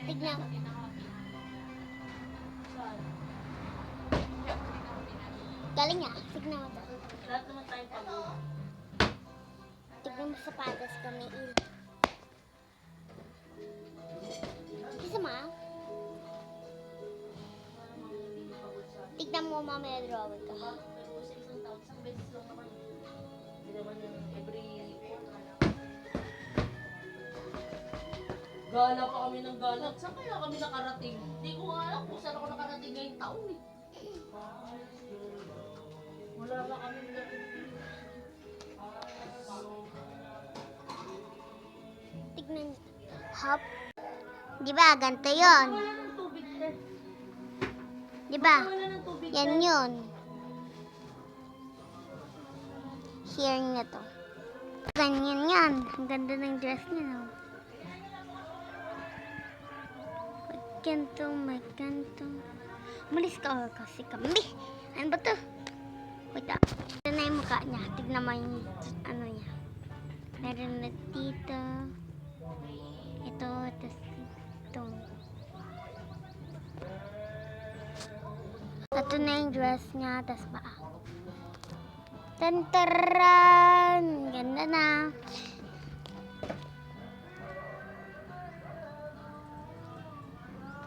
Tignan. Galing nga. Tignan mo to. Lahat naman tayo pagod. Tignan mo sa patas kami. Isa ma. Tignan mo mamaya drawing ka. Pero sa isang taon, isang beses lang naman. Hindi naman yung every gala pa kami ng gala. Saan kaya kami nakarating? Hindi ko nga alam kung saan ako nakarating ngayong taon eh. Wala na kami Tignan niyo. Hop. Di ba? Ganito yun. wala ng tubig na. Di ba? Wala ng tubig Yan yun. Hearing na to. Ganyan yan. Ang ganda ng dress niya. No? May kanto. Malis ka kasi kami. Ano ba to? Wait up. Ito na yung mukha niya. Tignan mo yung ano niya. Meron na dito. Ito. Tapos ito. Ito na yung dress niya. Tapos paa. Tantaran! Ganda na.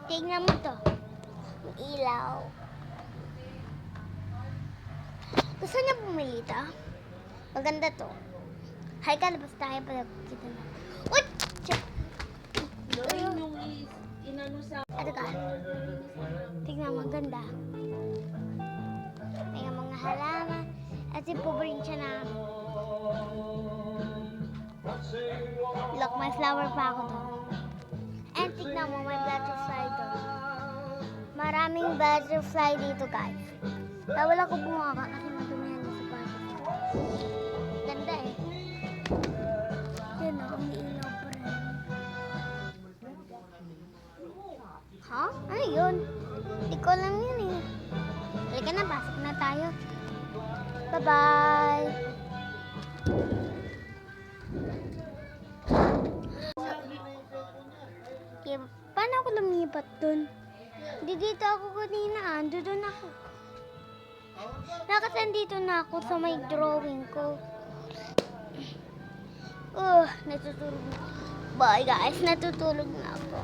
Tignan mo to. Yung ilaw. Gusto niya bumili ito? Maganda to. Hay ka, labas tayo para kita na. Uy! Ayun yung inano sa... Ito ka. Tignan mo, ganda. May mga halaman. At si rin siya na. Look, may flower pa ako doon. And tignan mo, may butterfly doon. Maraming butterfly dito, guys. Bawal ako bumaka kasi madumihan na sa butterfly. Ganda eh. Yan o, umiilaw pa rin. Ha? Ano yun? Hindi ko alam yun eh. Halika na, pasok na tayo. Bye-bye! Okay, paano ako lumipat dun? Hindi dito ako kanina, doon ako. Nakasaan dito na ako sa may drawing ko. Natutulog na. Bye guys, natutulog na ako.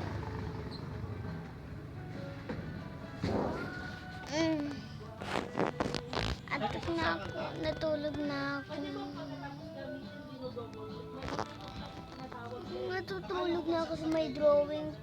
Antok na ako, natulog na ako. Natutulog na ako sa may drawing